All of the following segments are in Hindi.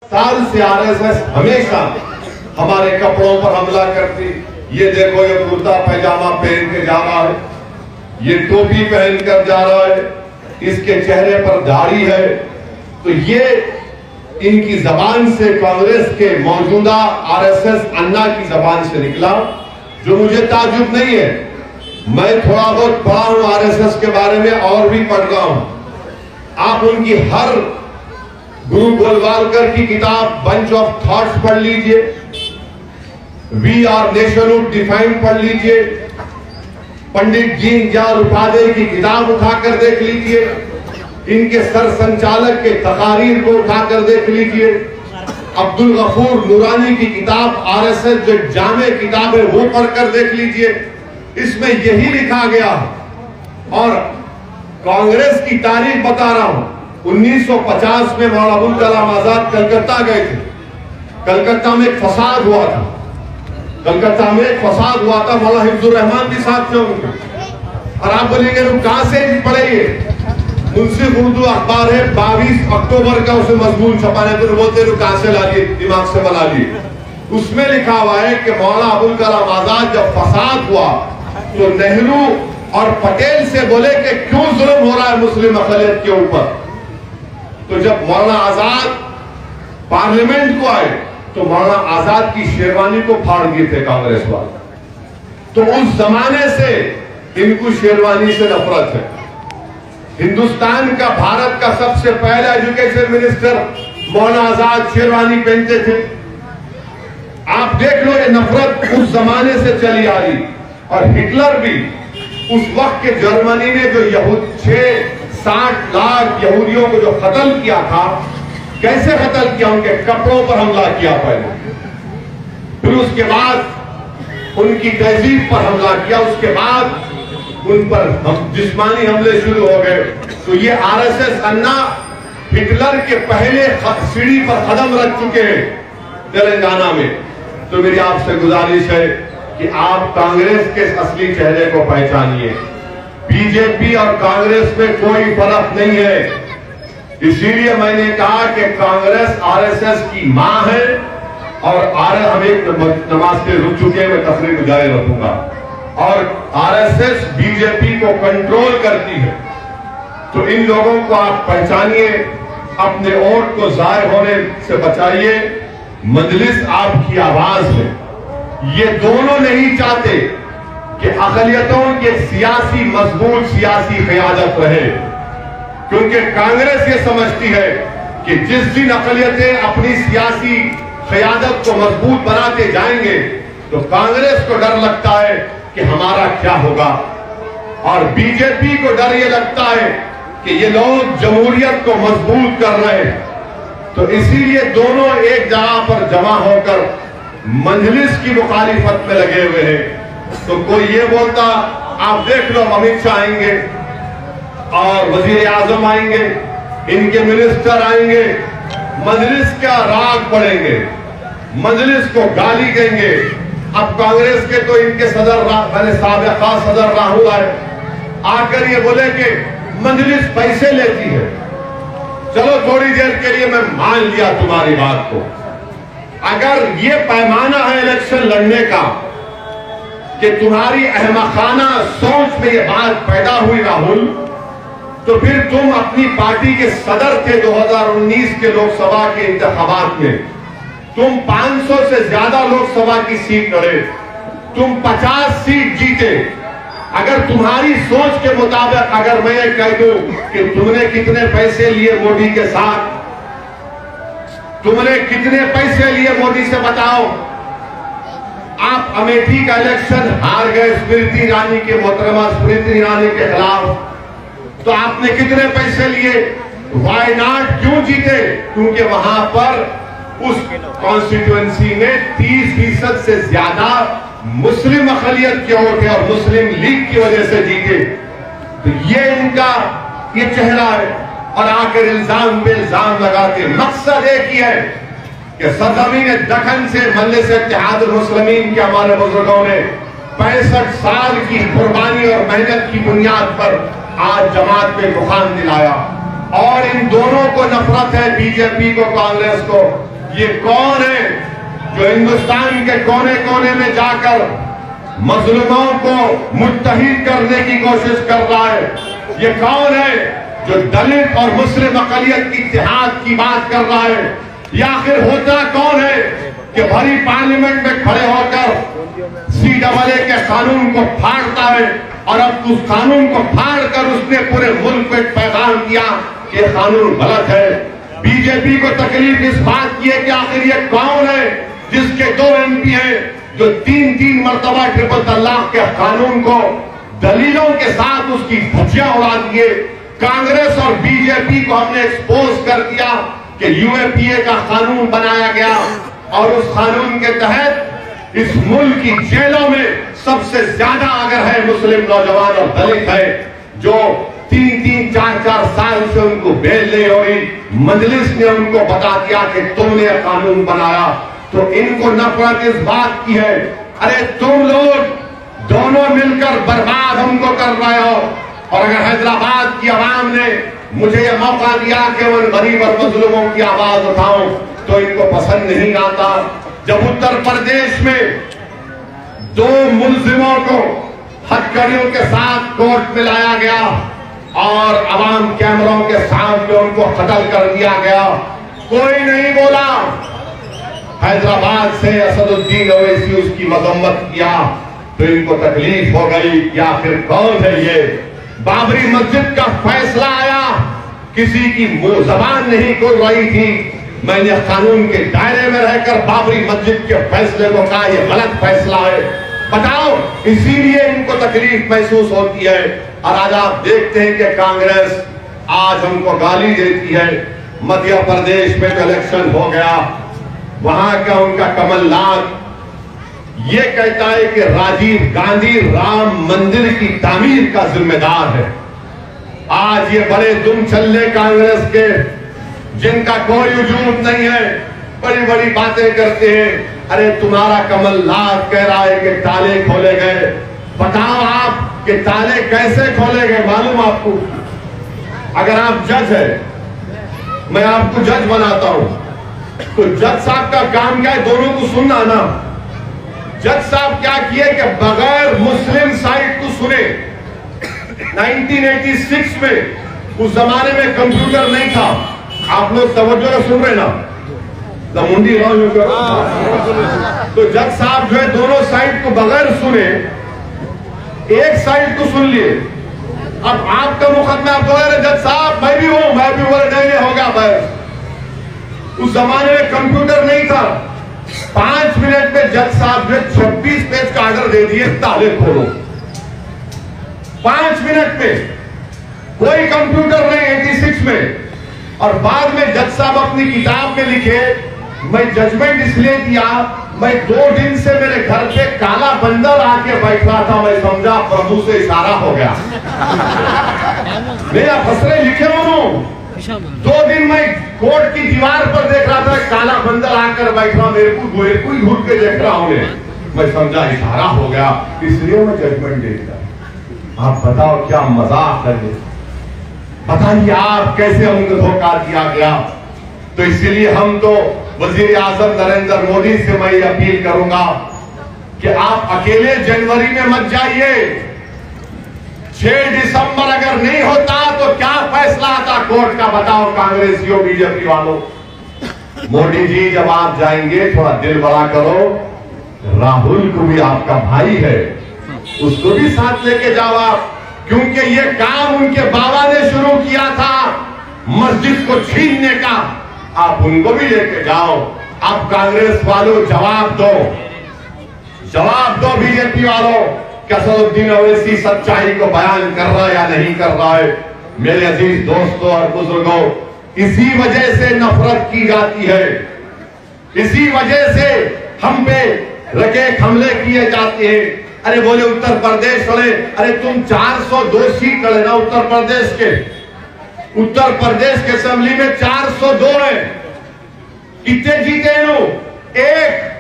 साल से आरएसएस हमेशा हमारे कपड़ों पर हमला करती। ये देखो, ये कुर्ता पैजामा पहन के जा रहा है, ये टोपी पहन कर जा रहा है, इसके चेहरे पर दाढ़ी है। तो ये इनकी जबान से, कांग्रेस के मौजूदा आरएसएस अन्ना की जबान से निकला, जो मुझे ताजुब नहीं है। मैं थोड़ा बहुत पढ़ा हूं आरएसएस के बारे में और भी पढ़ रहा हूं। आप उनकी हर गुरु गोलवालकर की किताब बंच ऑफ थॉट्स पढ़ लीजिए, वी आर नेशनहुड डिफाइंड पढ़ लीजिए, पंडित दीनदयाल उपाध्याय की किताब उठाकर देख लीजिए, इनके सर संचालक के तकारीर को उठाकर देख लीजिए, अब्दुल गफूर नूरानी की किताब आरएसएस जो जामे किताब है वो पढ़कर देख लीजिए। इसमें यही लिखा गया है। और कांग्रेस की तारीख बता रहा हूं, 1950 में मौलाना अबुल कलाम आजाद कलकत्ता गए थे। कलकत्ता में एक फसाद हुआ था, कलकत्ता में एक फसाद हुआ था, मौलाना हिफ्जुर रहमान भी साथ थे उनके। और आप बोलेंगे तुम कहां से पढ़े? ये मुंसिफ उर्दू अखबार है, 22 अक्टूबर का उसे मजमून छपाने पर बोलते कहां से ला लिए, दिमाग से बना लिए। उसमें लिखा हुआ है कि मौलाना अबुल कलाम आजाद जब फसाद हुआ तो नेहरू और पटेल से बोले कि क्यों जुल्म हो रहा है मुस्लिम अक़लियत के ऊपर। तो जब मौलाना आजाद पार्लियामेंट को आए तो मौलाना आजाद की शेरवानी को फाड़ दिए थे कांग्रेस वाले। तो उस जमाने से इनको शेरवानी से नफरत है। हिंदुस्तान का, भारत का सबसे पहला एजुकेशन मिनिस्टर मौलाना आजाद शेरवानी पहनते थे। आप देख लो, ये नफरत उस जमाने से चली आ रही। और हिटलर भी उस वक्त के जर्मनी ने जो 60 लाख यहूदियों को जो कत्ल किया था, कैसे कत्ल किया? उनके कपड़ों पर हमला किया पहले, फिर उसके बाद उनकी तहजीब पर हमला किया, उसके बाद उन पर जिस्मानी हमले शुरू हो गए। तो ये आरएसएस अन्ना हिटलर के पहले सीढ़ी पर कदम रख चुके हैं तेलंगाना में। तो मेरी आपसे गुजारिश है कि आप कांग्रेस के असली चेहरे को पहचानिए। बीजेपी और कांग्रेस में कोई फर्क नहीं है। इसीलिए मैंने कहा कि कांग्रेस आरएसएस की मां है। और हम एक नमाज से रुक चुके हैं, मैं तकरीर जारी रखूंगा। और आरएसएस बीजेपी को कंट्रोल करती है। तो इन लोगों को आप पहचानिए, अपने वोट को जाय होने से बचाइए। मजलिस आपकी आवाज है। ये दोनों नहीं चाहते कि अक़लियतों के सियासी मजबूत सियासी क़यादत रहे, क्योंकि कांग्रेस ये समझती है कि जिस दिन अक़लियतें अपनी सियासी क़यादत को मजबूत बनाते जाएंगे तो कांग्रेस को डर लगता है कि हमारा क्या होगा। और बीजेपी को डर ये लगता है कि ये लोग जमहूरियत को मजबूत कर रहे हैं। तो इसीलिए दोनों एक जगह पर जमा होकर मजलिस की मुखालिफत में लगे हुए हैं। तो कोई ये बोलता, आप देख लो अमित शाह आएंगे और वजीर आजम आएंगे, इनके मिनिस्टर आएंगे, मजलिस का राग पढ़ेंगे, मजलिस को गाली देंगे। अब कांग्रेस के तो इनके साबिक़ा सदर राहुल आए, आकर ये बोले कि मजलिस पैसे लेती है। चलो थोड़ी देर के लिए मैं मान लिया तुम्हारी बात को। अगर ये पैमाना है इलेक्शन लड़ने का कि तुम्हारी अहमकाना सोच में ये बात पैदा हुई राहुल, तो फिर तुम अपनी पार्टी के सदर थे 2019 के लोकसभा के इंतखाबात में। तुम 500 से ज्यादा लोकसभा की सीट लड़े, तुम 50 सीट जीते। अगर तुम्हारी सोच के मुताबिक अगर मैं ये कह दूं कि तुमने कितने पैसे लिए मोदी के साथ, तुमने कितने पैसे लिए मोदी से बताओ। आप अमेठी का इलेक्शन हार गए स्मृति ईरानी के, मोहतरमा स्मृति ईरानी के खिलाफ। तो आपने कितने पैसे लिए? वायनाड क्यों जीते? क्योंकि वहां पर उस कॉन्स्टिट्यूएंसी में 30% से ज्यादा मुस्लिम अक़लियत के वोट है और मुस्लिम लीग की वजह से जीते। तो ये इनका ये चेहरा है। और आकर इल्जाम पे इल्जाम लगाते, मकसद एक ही है कि सरजमीन दखन से मजलिस इत्तेहादुल मुस्लिमीन के हमारे बुजुर्गों ने 65 साल की कुर्बानी और मेहनत की बुनियाद पर आज जमात में मुकाम दिलाया। और इन दोनों को नफरत है, बीजेपी को, कांग्रेस को। ये कौन है जो हिंदुस्तान के कोने कोने में जाकर मजलूमों को मुत्तहिद करने की कोशिश कर रहा है? ये कौन है जो दलित और मुस्लिम अकलियत की इत्तेहाद की बात कर रहा है? या आखिर होता कौन है कि भरी पार्लियामेंट में खड़े होकर CAA के कानून को फाड़ता है और अब उस कानून को फाड़कर उसने पूरे मुल्क में पैगाम दिया कि ये कानून गलत है। बीजेपी को तकलीफ इस बात की है कि आखिर ये कौन है जिसके 2 MP हैं जो 3-3 मरतबा ट्रिपल तलाक के कानून को दलीलों के साथ उसकी धज्जियां उड़ा दिए। कांग्रेस और बीजेपी को हमने एक्सपोज कर दिया कि UAPA का कानून बनाया गया और उस कानून के तहत इस मुल्क की जेलों में सबसे ज्यादा अगर है मुस्लिम नौजवान और दलित है जो 3-3, 4-4 साल से उनको बेल नहीं हो रही। मजलिस ने उनको बता दिया कि तुमने कानून बनाया, तो इनको नफरत इस बात की है, अरे तुम लोग दोनों मिलकर बर्बाद हमको कर रहे हो। और अगर हैदराबाद की आवाम ने मुझे यह मौका दिया कि उन गरीब और मजलूमों की आवाज उठाऊं तो इनको पसंद नहीं आता। जब उत्तर प्रदेश में 2 मुलजिमों को हथकड़ियों के साथ कोर्ट में लाया गया और अवाम कैमरों के सामने उनको कत्ल कर दिया गया, कोई नहीं बोला। हैदराबाद से असदुद्दीन ओवैसी उसकी मजम्मत किया तो इनको तकलीफ हो गई कि आखिर कौन है ये। बाबरी मस्जिद का फैसला आया, किसी की मुंह जबान नहीं खुल रही थी। मैंने कानून के दायरे में रहकर बाबरी मस्जिद के फैसले को कहा यह गलत फैसला है। बताओ, इसीलिए इनको तकलीफ महसूस होती है। और आज आप देखते हैं कि कांग्रेस आज हमको गाली देती है। मध्य प्रदेश में जो इलेक्शन हो गया, वहां का उनका कमलनाथ ये कहता है कि राजीव गांधी राम मंदिर की तामीर का जिम्मेदार है। आज ये बड़े दुम चलने कांग्रेस के, जिनका कोई वजूद नहीं है, बड़ी बड़ी बातें करते हैं। अरे तुम्हारा कमलनाथ कह रहा है कि ताले खोले गए, बताओ आप कि ताले कैसे खोले गए? मालूम आपको? अगर आप जज है, मैं आपको जज बनाता हूं, तो जज साहब का काम क्या है? दोनों को सुनना ना। जज साहब क्या किए कि बगैर मुस्लिम साइड को सुने। 1986 में, उस जमाने में कंप्यूटर नहीं था, आप लोग तवज्जो से सुन रहे ना, मुंडी तो जज साहब जो है दोनों साइड को बगैर सुने एक साइड को सुन लिए। अब आपका मुकदमा आप बोल रहे जज साहब मैं भी हूं, मैं भी बोले नहीं होगा बस। उस जमाने में कंप्यूटर नहीं था। 5 मिनट में जज साहब ने 26 पेज का ऑर्डर दे दिए, ताले खोलो। 5 मिनट में, कोई कंप्यूटर नहीं 86 में। और बाद में जज साहब अपनी किताब में लिखे, मैं जजमेंट इसलिए दिया, मैं 2 दिन से मेरे घर पे काला बंदर आके बैठा था, मैं समझा प्रभु से इशारा हो गया। मेरा फसले लिखे उन्होंने 2 दिन मैं कोर्ट की दीवार पर देख रहा था, काला बंदर आकर बैठा, मेरे को ही घूर के देख रहा हूं, मैं समझा इशारा हो गया, इसलिए मैं जजमेंट दे दिया। आप बताओ क्या मजाक है? बताइए आप कैसे हमको धोखा दिया गया। तो इसीलिए हम तो वजीर आजम नरेंद्र मोदी से मैं अपील करूंगा कि आप अकेले जनवरी में मत जाइए। 6 दिसंबर अगर नहीं होता तो क्या फैसला आता कोर्ट का? बताओ कांग्रेसियों, बीजेपी वालों। मोदी जी जब आप जाएंगे थोड़ा दिल बड़ा करो, राहुल को भी आपका भाई है, उसको भी साथ लेके जाओ आप, क्योंकि ये काम उनके बाबा ने शुरू किया था मस्जिद को छीनने का। आप उनको भी लेके जाओ। आप कांग्रेस वालों जवाब दो, जवाब दो बीजेपी वालों, क्या असदुद्दीन ओवैसी सच्चाई को बयान कर रहा है या नहीं कर रहा है? मेरे अजीज दोस्तों और बुजुर्गों, इसी वजह से नफरत की जाती है, इसी वजह से हम पे रकेक हमले किए जाते हैं। अरे बोले उत्तर प्रदेश वाले, अरे तुम 402 सीट लड़े ना उत्तर प्रदेश के, उत्तर प्रदेश के असेंबली में 402 है, कितने जीते हैं लोग? 1।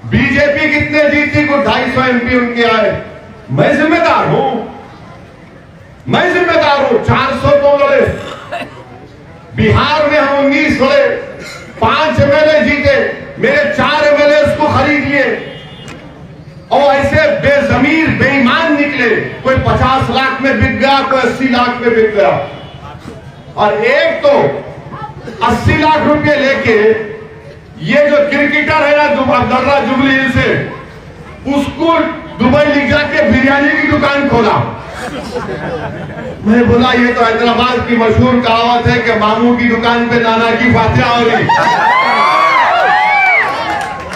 बीजेपी कितने जीती? को 250 MP उनके आए। मैं जिम्मेदार हूं, मैं जिम्मेदार हूं। 400 तो लड़े, बिहार में हम 19 लड़े, 5 मेरे 4 एमएलए को खरीद लिए और ऐसे बेजमीर बेईमान निकले। कोई 50 लाख में बिक गया, कोई 80 लाख में बिक गया। और एक तो 80 लाख रुपए लेके ये जो क्रिकेटर है ना अब्दुल्ला जुबली से, उसको दुबई ले जाके बिरयानी की दुकान खोला। मैं बोला ये तो हैदराबाद की मशहूर कहावत है कि मामू की दुकान पे नाना की फातिहा हो रही।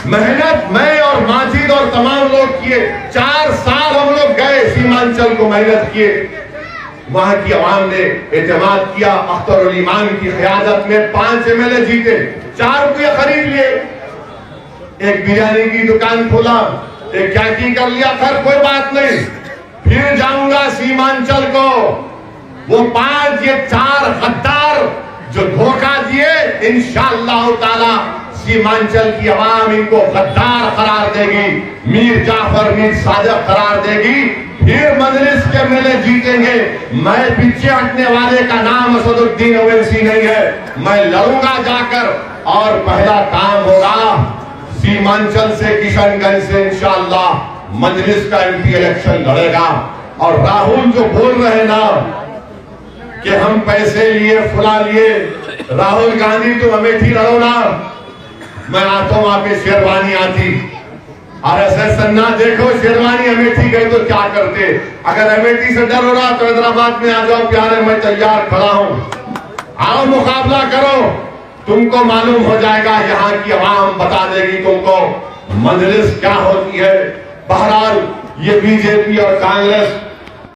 मेहनत मैं और माजिद और तमाम लोग किए। 4 साल हम लोग गए सीमांचल को, मेहनत किए। वहां की आवाम ने एतमाद किया। अख्तर उल ईमान की क़यादत में 5 एमएलए जीते, 4 रुपये खरीद लिए, एक बिरयानी की दुकान खोला, एक क्या की कर लिया। खैर कोई बात नहीं, फिर जाऊंगा सीमांचल को। वो 5 ये 4 गद्दार जो धोखा दिए, इंशाअल्लाह ताला सीमांचल की आवाम इनको गद्दार करार देगी, मीर जाफर मीर सादिक करार देगी। फिर मजलिस के मेले जीतेंगे। मैं पीछे हटने वाले का नाम असदुद्दीन ओवैसी नहीं है। मैं लड़ूंगा जाकर और पहला काम होगा सीमांचल से, किशनगंज से इंशाअल्लाह मजलिस का एमपी इलेक्शन लड़ेगा। और राहुल जो बोल रहे ना कि हम पैसे लिए फुला लिए, राहुल गांधी तुम अमेठी लड़ो ना, मैं आता हूं। वहां पे शेरवानी आती और ऐसे सन्ना देखो, शेरवानी अमेठी गए तो क्या करते। अगर अमेठी से डर हो रहा तो हैदराबाद में आ जाओ प्यारे, मैं तैयार खड़ा हूं। आओ मुकाबला करो, तुमको मालूम हो जाएगा, यहाँ की आवाम बता देगी तुमको मजलिस क्या होती है। बहरहाल ये बीजेपी और कांग्रेस